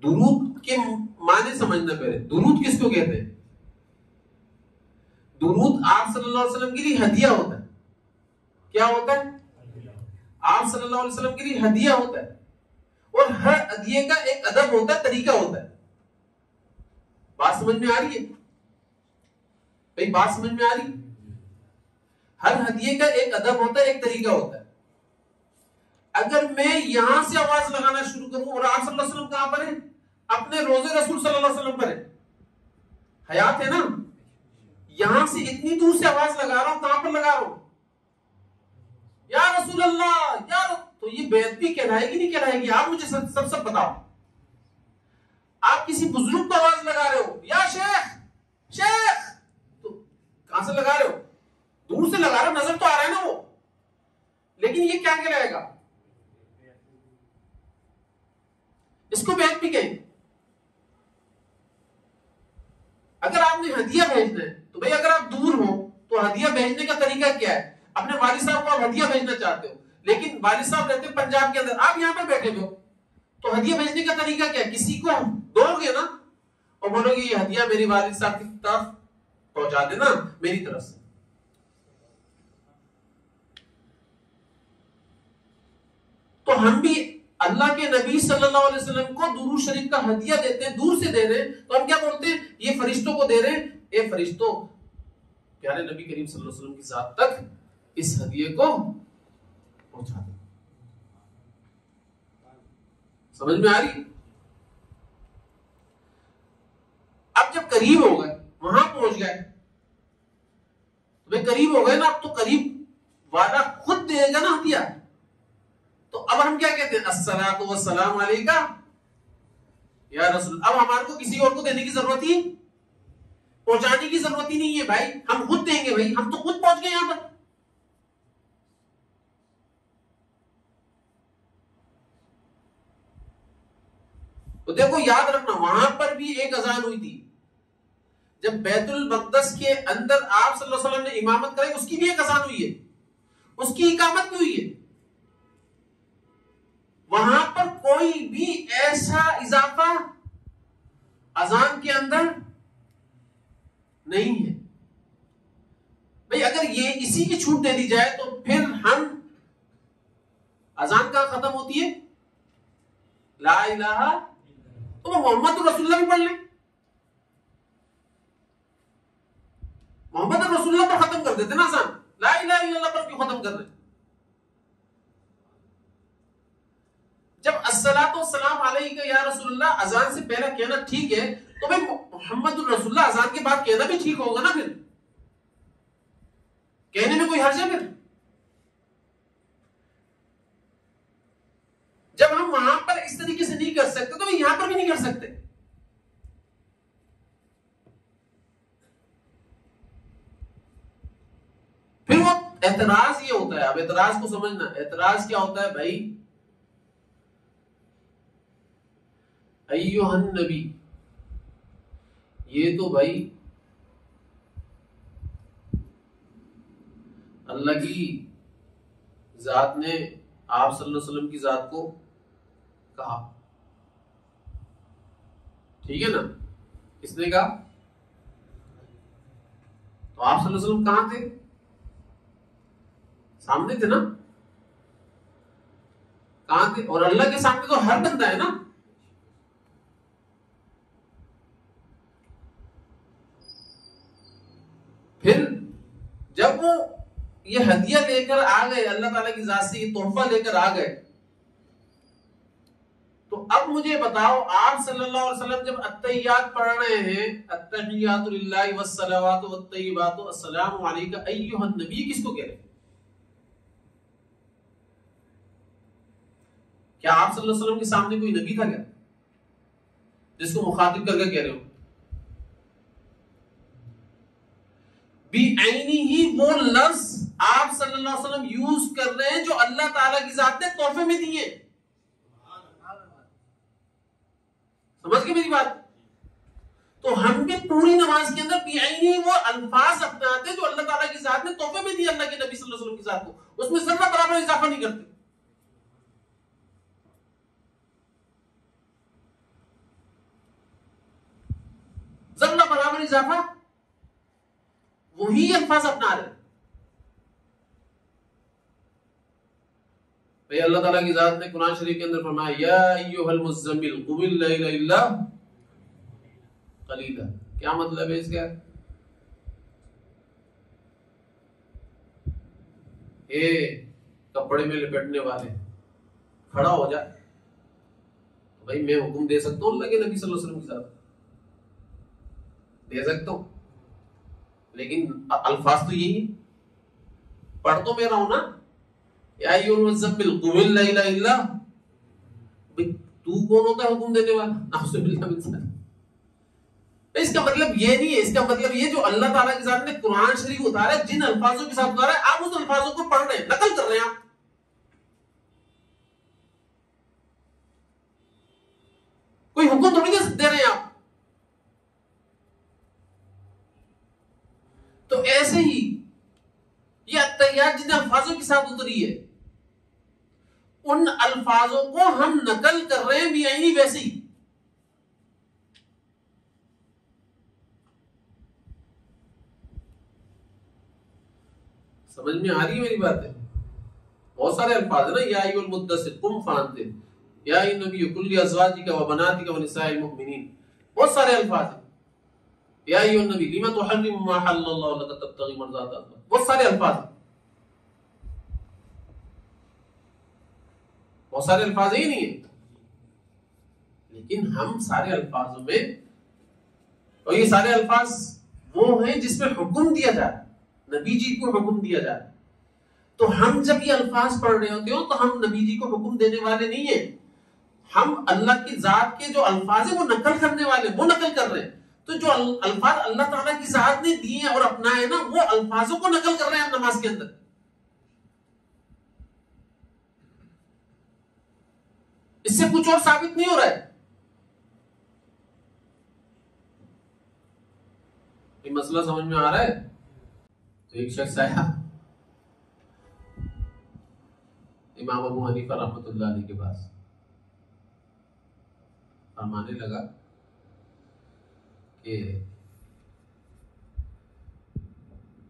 [SPEAKER 1] درود کے معنی سمجھنا پہلے، درود کس کو کہتے ہیں؟ درود آپ صلی اللہ علیہ وسلم کے لیے ہدیہ ہوتا ہے، کیا ہوتا ہے؟ آپ صلی اللہ علیہ وسلم کے لیے ہدیہ ہوتا ہے، اور ہر ہدیے کا ایک ادب ہوتا ہے، طریقہ ہوتا ہے۔ بات سمجھ میں آ رہی ہے بھائی؟ بات سمجھ میں آ رہی ہے؟ ہر ہدیے کا ایک ادب ہوتا ہے، ایک طریقہ ہوتا ہے۔ اگر میں یہاں سے آواز لگانا شروع کروں، اور آپ صلی اللہ علیہ وسلم کہاں پر ہے؟ اپنے روزے رسول صلی اللہ علیہ وسلم پر ہے، حیات ہے نا؟ یہاں سے اتنی دور سے آواز لگا رہا ہوں، کہاں پر لگا رہا ہوں؟ یا رسول اللہ، تو یہ بے ادبی کہلائے گی نہیں کہلائے گی؟ آپ مجھے سب بتاؤ۔ آپ کسی بزرگ کو آواز لگا رہے ہو، یا شیخ شیخ، تو کہاں سے لگا رہے ہو؟ دور سے لگا رہے ہو، نظر تو آ رہا ہے نا وہ، لیکن یہ کیا کہلائے گا؟ اس کو بے ادبی کہیں۔ اگر آپ نے ہدیہ بھیجنا ہے تو بھائی اگر آپ دور ہو تو ہدیہ بھیجنے کا طریقہ کیا ہے؟ اپنے والد صاحب کو آپ ہدیہ بھیجنا چاہتے ہو، لیکن والد صاحب رہتے ہیں پنجاب کے اندر، آپ یہاں پہ بیٹھے ہو، تو ہدیہ بھیجنے کا طریقہ کیا ہے؟ کسی کو دو گے نا اور بولو گے یہ ہدیہ میری والد صاحب کی طرف پہنچا دینا میری طرف سے۔ تو ہم بھی اللہ کے نبی صلی اللہ علیہ وسلم کو درود شریف کا ہدیہ دیتے ہیں، دور سے دے رہے ہیں، تو ہم کیا بولتے ہیں؟ یہ فرشتوں کو دے رہے ہیں، اے فرشتوں پیارے نبی کریم صلی اللہ علیہ وسلم کی ذات تک اس ہدیے کو پہنچا دیں۔ سمجھ میں آ رہی؟ اب جب قریب ہو گئے، وہاں پہنچ گئے، تو قریب ہو گئے نا، اب تو قریب والا خود دے گا نا ہدیہ، تو اب ہم کیا کہتے ہیں؟ الصلاۃ والسلام علیکہ یا رسول۔ اب ہمارے کو کسی اور کو دینے کی ضرورت ہی، پہنچانے کی ضرورت ہی نہیں ہے بھائی، ہم خود دیں گے بھائی، ہم تو خود پہنچ گئے یہاں پر۔ تو دیکھو یاد رکھنا، وہاں پر بھی ایک اذان ہوئی تھی جب بیت المقدس کے اندر آپ صلی اللہ علیہ وسلم نے امامت کرائی، اس کی بھی ایک اذان ہوئی ہے، اس کی اقامت بھی ہوئی ہے۔ وہاں پر کوئی بھی ایسا اضافہ اذان کے اندر نہیں ہے بھئی۔ اگر یہ اسی کی چھوٹ دے دی جائے تو پھر ہم اذان کہاں ختم ہوتی ہے؟ لا الہ، تو وہ محمد رسول اللہ بھی پڑھ لیں، محمد رسول اللہ پر ختم کر دیتے نا اذان، لا الہ الا اللہ پر کیوں ختم کر رہے؟ جب الصلاۃ والسلام علیکہ یا رسول اللہ اذان سے پہلے کہنا ٹھیک ہے، تو بھئی محمد رسول اللہ اذان کے بعد کہنا بھی ٹھیک ہوگا نا، پھر کہنے میں کوئی حرج ہے؟ پھر جب ہم وہاں پر اس طریقے سے نہیں کر سکتے تو یہاں پر بھی نہیں کر سکتے۔ اعتراض یہ ہوتا ہے، اب اعتراض کو سمجھنا، اعتراض کیا ہوتا ہے بھائی؟ ایھا النبی، یہ تو بھائی اللہ کی ذات نے آپ صلی اللہ علیہ وسلم کی ذات کو کہا، ٹھیک ہے نا؟ کس نے کہا؟ تو آپ صلی اللہ علیہ وسلم کہاں تھے؟ سامنے تھے نا؟ کہاں تھے؟ اور اللہ کے سامنے تو ہر بندہ ہے نا. پھر جب وہ یہ ہدیہ لے کر آ گئے، اللہ تعالیٰ کی ذات سے یہ تحفہ لے کر آ گئے، تو اب مجھے بتاؤ آپ صلی اللہ علیہ وسلم جب التحیات پڑھ رہے ہیں، التحیات للہ والصلوات والطیبات السلام علیک ایھا النبی، کس کو کہہ رہے ہیں؟ کیا آپ صلی اللہ علیہ وسلم کے سامنے کوئی نبی تھا کیا جس کو مخاطب کر کے کہہ رہے ہو؟ بعینہ وہ لفظ آپ صلی اللہ علیہ وسلم یوز کر رہے ہیں جو اللہ تعالیٰ کی ذات نے تحفے میں دیے. سمجھ گئے میری بات؟ تو ہم بھی پوری نماز کے اندر بعینہ وہ الفاظ اپناتے ہیں جو اللہ تعالیٰ کی ذات نے تحفے میں دیے اللہ کے نبی صلی اللہ علیہ وسلم کی ذات کو، اس میں ذرہ برابر اضافہ نہیں کرتے. ذرہ برابر اضافہ، وہی الفاظ اپنا رہے. بھئی اللہ تعالیٰ کی ذات نے قرآن شریف کے اندر فرمایا یا ایھا المزمل قم اللیل الا قلیلا. کیا مطلب ہے اس کا؟ اے کپڑے میں لپٹنے والے کھڑا ہو جا. بھائی میں حکم دے سکتا ہوں اللہ کے نبی صلی اللہ علیہ وسلم کی ذات، دے سکتا ہوں، لیکن الفاظ تو یہی پڑھ تو میں رہا ہوں نا، یا ایھا المزمل قم اللیل الا. تو کون ہوتا ہے حکم دینے والا؟ نعوذ باللہ من ذلک. اس کا مطلب یہ نہیں ہے، اس کا مطلب یہ جو اللہ تعالیٰ کی ذات نے قرآن شریف اتارا ہے، جن الفاظوں کے ساتھ اتارا ہے، آپ اس الفاظوں کو پڑھ رہے ہیں، نقل کر رہے ہیں. آپ کوئی حکم تھوڑی دے رہے ہیں آپ. تو ایسے ہی یہ التحیات جن الفاظوں کے ساتھ اتری ہے، ان الفاظوں کو ہم نقل کر رہے ہیں بعینی ویسے ہی. سمجھ میں آ رہی ہے میری بات ہے؟ بہت سارے الفاظ ہیں نا، یا ایھا المدثر قم فانذر، یا ایھا النبی قل لازواجک وبناتک ونساء المؤمنین، بہت سارے الفاظ ہیں. یا ایھا النبی لما تحرم ما حل اللہ لک تبتغی مرضات ازواجک، بہت سارے الفاظ ہیں. بہت سارے الفاظ ہی نہیں ہیں، لیکن ہم سارے الفاظوں میں، اور یہ سارے الفاظ وہ ہیں جس میں حکم دیا جائے، نبی جی کو حکم دیا جائے. تو ہم جب یہ الفاظ پڑھ رہے ہوتے ہو تو ہم نبی جی کو حکم دینے والے نہیں ہیں، ہم اللہ کی ذات کے جو الفاظ ہیں وہ نقل کرنے والے، وہ نقل کر رہے ہیں. تو جو الفاظ اللہ تعالیٰ کی ذات نے دیے ہیں اور اپنائے نا، وہ الفاظوں کو نقل کر رہے ہیں ہم نماز کے اندر. اس سے کچھ اور ثابت نہیں ہو رہا ہے. یہ مسئلہ سمجھ میں آ رہا ہے؟ تو ایک شخص آیا امام ابو حنیفہ رحمۃ اللہ علیہ کے پاس، فرمانے لگا کہ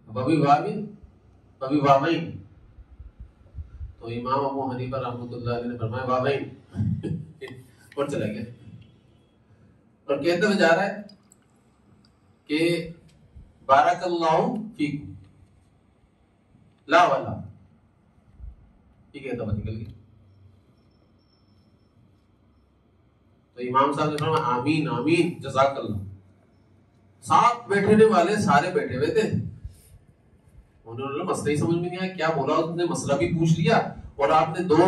[SPEAKER 1] ببی بابین. تو امام ابو حنیفہ رحمۃ اللہ علیہ نے فرمایا بابین، اور چلا گیا. اور کہتے ہوئے جا رہا ہے کہ بارک اللہ فیکم لا والا، ٹھیک ہے، تب نکل گئی. تو امام صاحب نے فرمایا آمین آمین جزاک اللہ. ساتھ بیٹھنے والے سارے بیٹھے ہوئے تھے، انہوں نے مسئلہ ہی سمجھ میں نہیں آیا کیا بولا. اس نے مسئلہ بھی پوچھ لیا اور آپ نے دو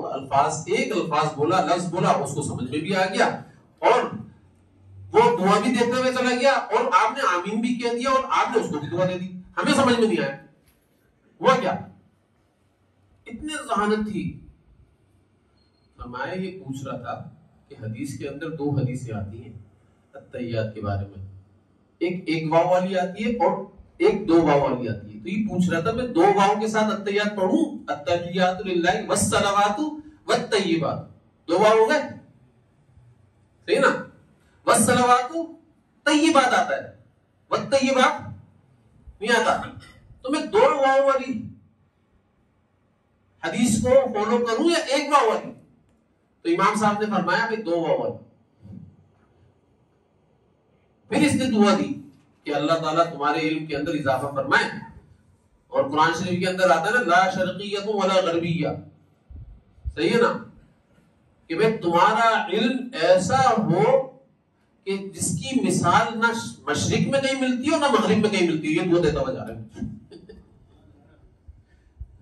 [SPEAKER 1] الفاظ، ایک الفاظ بولا، لفظ بولا، اس کو سمجھ میں بھی آ گیا اور وہ دعا بھی دیتے ہوئے چلا گیا، اور آپ نے آمین بھی کہہ دیا اور آپ نے اس کو بھی دعا دے دی. ہمیں سمجھ میں نہیں آیا. ہوا کیا؟ اتنی ذہانت تھی. فرمایا یہ پوچھ رہا تھا کہ حدیث کے اندر 2 حدیثیں آتی ہیں التحیات کے بارے میں, ایک واو والی آتی ہے اور ایک 2 واو والی آتی ہے. تو یہ پوچھ رہا تھا میں 2 واو کے ساتھ التحیات پڑھوں, التحیات للہ والصلوات والطیبات, 2 واو ہو گئے, صحیح نا؟ والصلوات طیبات آتا ہے, والطیبات نہیں آتا. تو میں 2 واو والی حدیث کو فالو کروں یا 1 واو والی؟ تو امام صاحب نے فرمایا کہ 2 واو والی. پھر اس نے دعا دی کہ اللہ تعالیٰ تمہارے علم کے اندر اضافہ فرمائے. اور قرآن شریف کے اندر آتا ہے نا لا شرقیت ولا غربیہ, صحیح ہے نا, کہ بھئی تمہارا علم ایسا ہو کہ جس کی مثال نہ مشرق میں کہیں ملتی ہو نہ مغرب میں کہیں ملتی ہو. یہ دعا دیتا ہوا جا رہا ہے.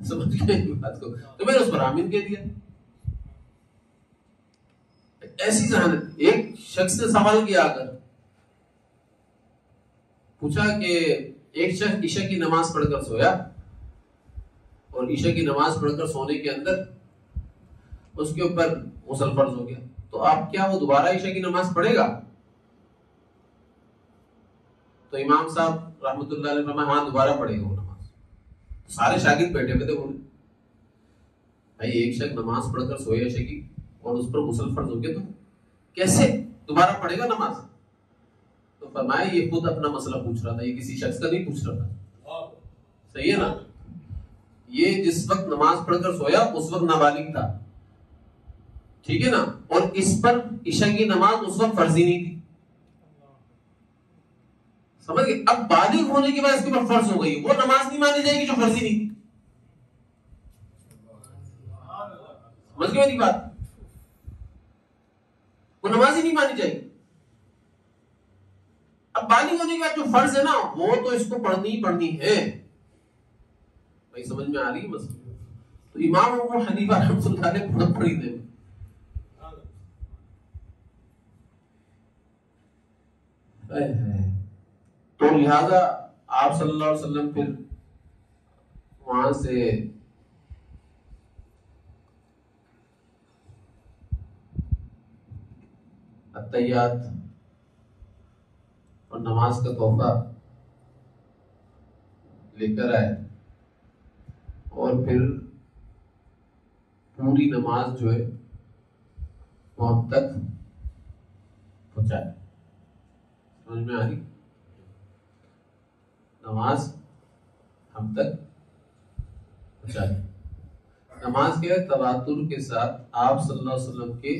[SPEAKER 1] سمجھ گئے بات کو؟ تو میں نے اس پر آمین کہہ دیا. ایسی ذہانت. ایک شخص نے سوال کیا اگر پوچھا کہ ایک شخص عشاء کی نماز پڑھ کر سویا اور عشاء کی نماز پڑھ کر سونے کے اندر اس کے اوپر غسل فرض ہو گیا, تو آپ کیا وہ دوبارہ عشاء کی نماز پڑھے گا؟ تو امام صاحب رحمۃ اللہ علیہ فرمایا ہاں دوبارہ پڑھے گا وہ نماز. سارے شاگرد بیٹھے ہوئے تھے, بولے بھائی ایک شخص نماز پڑھ کر سویا عشاء کی اور اس پر غسل فرض ہو گیا, تو کیسے دوبارہ پڑھے گا نماز؟ تو فرمایا یہ خود اپنا مسئلہ پوچھ رہا تھا, یہ کسی شخص کا نہیں پوچھ رہا تھا. صحیح ہے نا؟ یہ جس وقت نماز پڑھ کر سویا اس وقت نابالغ تھا, ٹھیک ہے نا, اور اس پر عشاء کی نماز اس وقت فرض ہی نہیں تھی. سمجھ گئے؟ اب بالغ ہونے کے بعد اس کے اوپر فرض ہو گئی, وہ نماز نہیں مانی جائے گی جو فرض ہی نہیں تھی. سمجھ گئے میری بات؟ وہ نماز ہی نہیں مانی جائے گی. اب بالغ ہونے کے بعد جو فرض ہے نا وہ تو اس کو پڑھنی ہی پڑھنی ہے. بھائی سمجھ میں آ رہی ہے مسئلہ؟ تو امام ابو حنیفہ رحمۃ اللہ علیہ پڑھی دے. تو لہذا آپ صلی اللہ علیہ وسلم پھر وہاں سے التحیات اور نماز کا تحفہ لے کر آئے اور پھر پوری نماز جو ہے وہ ہم تک پہنچائے. سمجھ میں آ رہی؟ نماز ہم تک پہنچائے. نماز کے تواتر کے ساتھ آپ صلی اللہ علیہ وسلم کے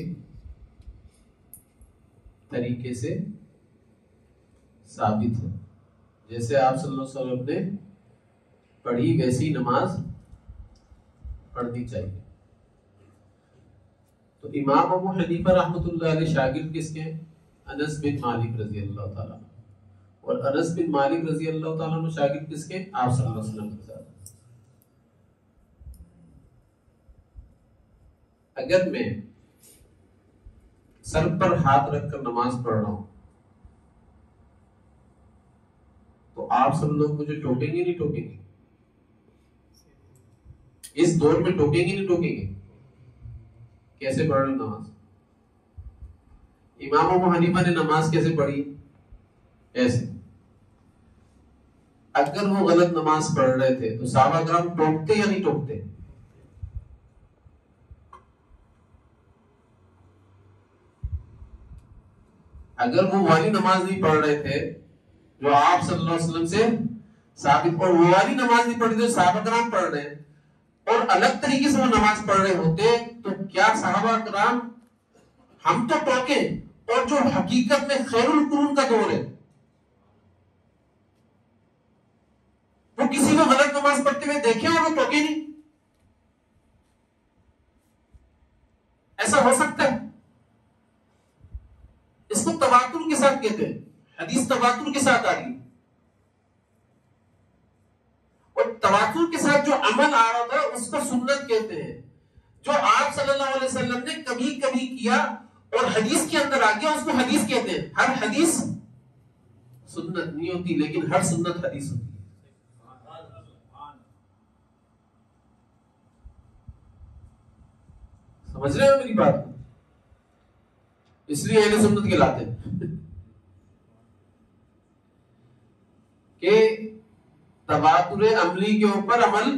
[SPEAKER 1] طریقے سے ثابت ہے. جیسے آپ صلی اللہ علیہ وسلم نے پڑھی ویسی نماز پڑھنی چاہیے. تو امام ابو حنیفہ رحمۃ اللہ علیہ شاگرد کس کے؟ انس بن مالک رضی اللہ تعالیٰ, اور انس بن مالک رضی اللہ تعالیٰ عنہ شاگرد کس کے؟ آپ صلی اللہ علیہ وسلم کے ساتھ. اگر میں سر پر ہاتھ رکھ کر نماز پڑھ رہا ہوں تو آپ سب لوگ مجھے ٹوکیں گے نہیں ٹوکیں گے؟ اس دور میں ٹوکیں گے نہیں ٹوکیں گے؟ کیسے پڑھ رہے نماز؟ امام ابو حنیفہ نے نماز کیسے پڑھی؟ ایسے. اگر وہ غلط نماز پڑھ رہے تھے تو صحابہ کرام ٹوکتے یا نہیں ٹوکتے؟ اگر وہ والی نماز نہیں پڑھ رہے تھے جو آپ صلی اللہ علیہ وسلم سے ثابت, اور وہ والی نماز نہیں پڑھ رہے جو صحابہ کرام پڑھ رہے ہیں, اور الگ طریقے سے وہ نماز پڑھ رہے ہوتے, تو کیا صحابہ کرام ہم تو ٹوکیں, اور جو حقیقت میں خیر القرون کا دور ہے وہ کسی کو غلط نماز پڑھتے ہوئے دیکھیں اور وہ ٹوکے نہیں؟ ایسا ہو سکتا ہے؟ اس کو تواتر کے ساتھ کہتے ہیں. حدیث تواتر کے ساتھ آ رہی ہے, اور تواتر کے ساتھ جو عمل آ رہا تھا اس کو سنت کہتے ہیں. جو آپ صلی اللہ علیہ وسلم نے کبھی کبھی کیا اور حدیث کے اندر آ گیا اس کو حدیث کہتے ہیں. ہر حدیث سنت نہیں ہوتی لیکن ہر سنت حدیث ہوتی ہے. سمجھ رہے ہو میری بات کو؟ اس لیے اہل سنت کہلاتے ہیں کہ تواتر عملی کے اوپر عمل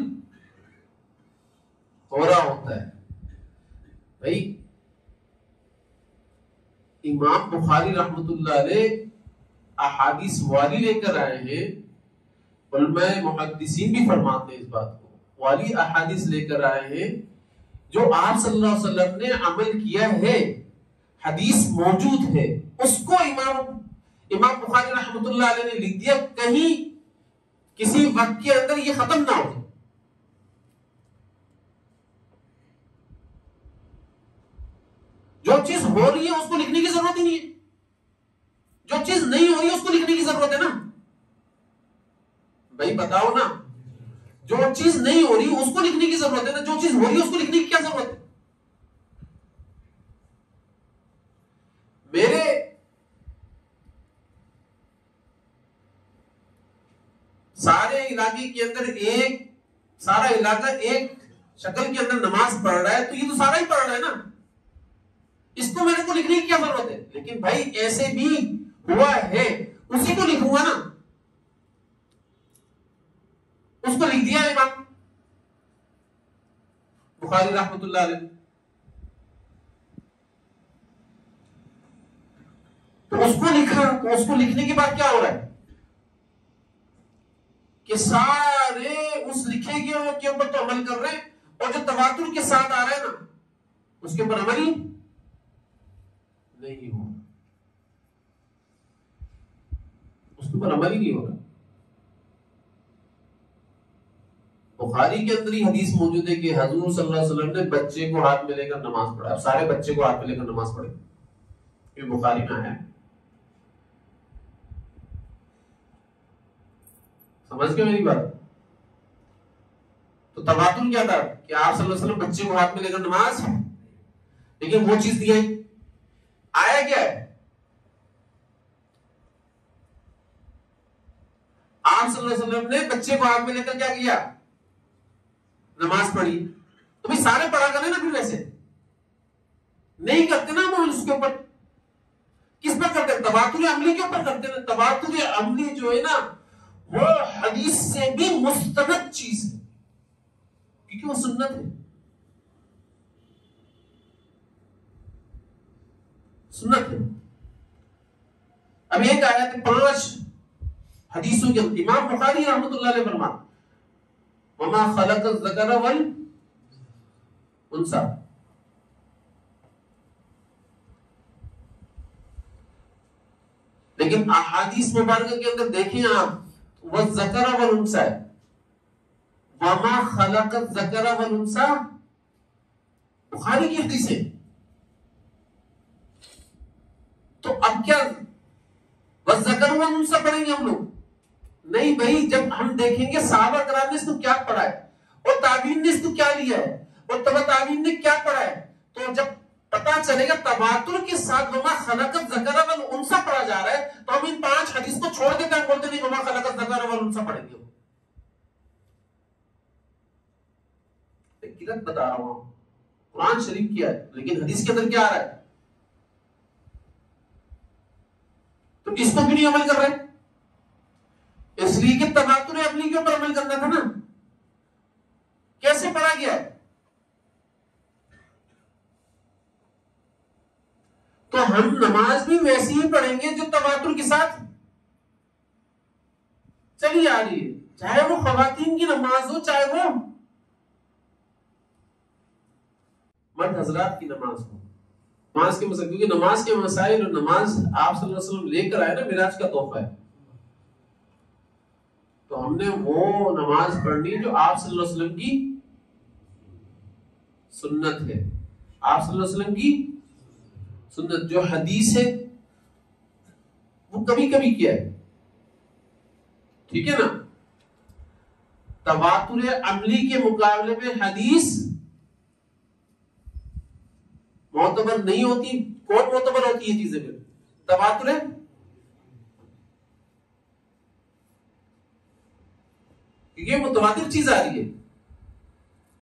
[SPEAKER 1] ہو رہا ہوتا ہے. بھائی امام بخاری رحمت اللہ علیہ احادیث والی لے کر آئے ہیں. علماء محدثین بھی فرماتے ہیں اس بات کو, والی احادیث لے کر آئے ہیں جو آپ صلی اللہ علیہ وسلم نے عمل کیا ہے, حدیث موجود ہے, اس کو امام بخاری رحمت اللہ علیہ نے لکھ دیا, کہیں کسی وقت کے اندر یہ ختم نہ ہو جائے. جو چیز ہو رہی ہے اس کو لکھنے کی ضرورت ہی نہیں ہے, جو چیز نہیں ہو رہی ہے اس کو لکھنے کی ضرورت ہے نا. بھائی بتاؤ نا, جو چیز نہیں ہو رہی اس کو لکھنے کی ضرورت ہے نا, جو چیز ہو رہی ہے اس کو لکھنے کی کیا ضرورت ہے؟ میرے سارے علاقے کے اندر سارا علاقہ ایک شکل کے اندر نماز پڑھ رہا ہے, تو یہ تو سارا ہی پڑھ رہا ہے نا, اس کو میرے کو لکھنے کی کیا ضرورت ہے؟ لیکن بھائی ایسے بھی ہوا ہے, اسی کو لکھوں گا نا, اس کو لکھ دیا امام بخاری رحمت اللہ علیہ. تو اس کو لکھا, تو اس کو لکھنے کے بعد کیا ہو رہا ہے کہ سارے اس لکھے گئے کے اوپر تو عمل کر رہے ہیں, اور جو تواتر کے ساتھ آ رہا ہے نا اس کے اوپر عمل ہی نہیں ہو, اس کے اوپر عمل ہی نہیں ہو رہا. بخاری کے اندر ہی حدیث موجود ہے کہ حضور صلی اللہ علیہ وسلم نے بچے کو ہاتھ میں لے کر نماز پڑھا. اب سارے بچے کو ہاتھ میں لے کر نماز پڑھے, یہ بخاری میں آیا ہے. سمجھ گئے میری بات؟ تو تواتر کیا تھا کہ آپ صلی اللہ علیہ وسلم بچے کو ہاتھ میں لے کر نماز, لیکن وہ چیز دیا ہی آیا کیا ہے, آپ صلی اللہ علیہ وسلم نے بچے کو ہاتھ میں لے کر کیا کیا, نماز پڑھی. تو بھی سارے پڑھا کریں نا, پھر ویسے نہیں کرتے نا ہم اس کے اوپر. کس پر کرتے ہیں؟ تواتر عملی کے اوپر کرتے ہیں. تواتر عملی جو ہے نا وہ حدیث سے بھی مستند چیز ہے, کیونکہ وہ سنت ہے. سنت ہے. اب ایک آیت 5 حدیثوں کے امام بخاری رحمۃ اللہ علیہ فرماتے وما خلق الذکر والانثى, لیکن احادیث مبارکہ کے اندر دیکھیں آپ, والذکر والانثى, وما خلق الذکر والانثى بخاری کی حدیث ہے. تو اب کیا والذکر والانثى پڑھیں گے ہم لوگ؟ نہیں بھائی, جب ہم دیکھیں گے صحابہ کرام نے اس کو کیا پڑھا ہے, اور تابعین نے اس کو کیا لیا ہے, اور تبع تابعین نے کیا پڑھا ہے, تو جب پتا چلے گا تواتر کے ساتھ وما خلق الذکر والانثى پڑھا جا رہا ہے, تو ہم ان 5 حدیث کو چھوڑ دیتے ہیں, بولتے نہیں وما خلق الذکر والانثى پڑھیں گے. حقیقت بتا رہا ہوں, قرآن شریف کیا ہے, لیکن حدیث کے اندر کیا آ رہا ہے, تو اس کو بھی نہیں عمل کر رہے, اس لیے کہ تواتر عملی کے اوپر عمل کرنا تھا نا. کیسے پڑھا گیا ہے؟ تو ہم نماز بھی ویسی ہی پڑھیں گے جو تواتر کے ساتھ چلی آ رہی ہے, چاہے وہ خواتین کی نماز ہو, چاہے وہ مرد حضرات کی نماز ہو. نماز کے مسائل, کیونکہ نماز کے مسائل اور نماز آپ صلی اللہ علیہ وسلم لے کر آئے نا, معراج کا تحفہ ہے. تو ہم نے وہ نماز پڑھنی جو آپ صلی اللہ علیہ وسلم کی سنت ہے, آپ صلی اللہ علیہ وسلم کی سنت. جو حدیث ہے وہ کبھی کبھی کیا ہے, ٹھیک ہے نا. تواتر عملی کے مقابلے میں حدیث معتبر نہیں ہوتی. کون معتبر ہوتی ہے چیزیں پھر؟ تواتر ہے, کیونکہ متواتر چیز آ رہی ہے.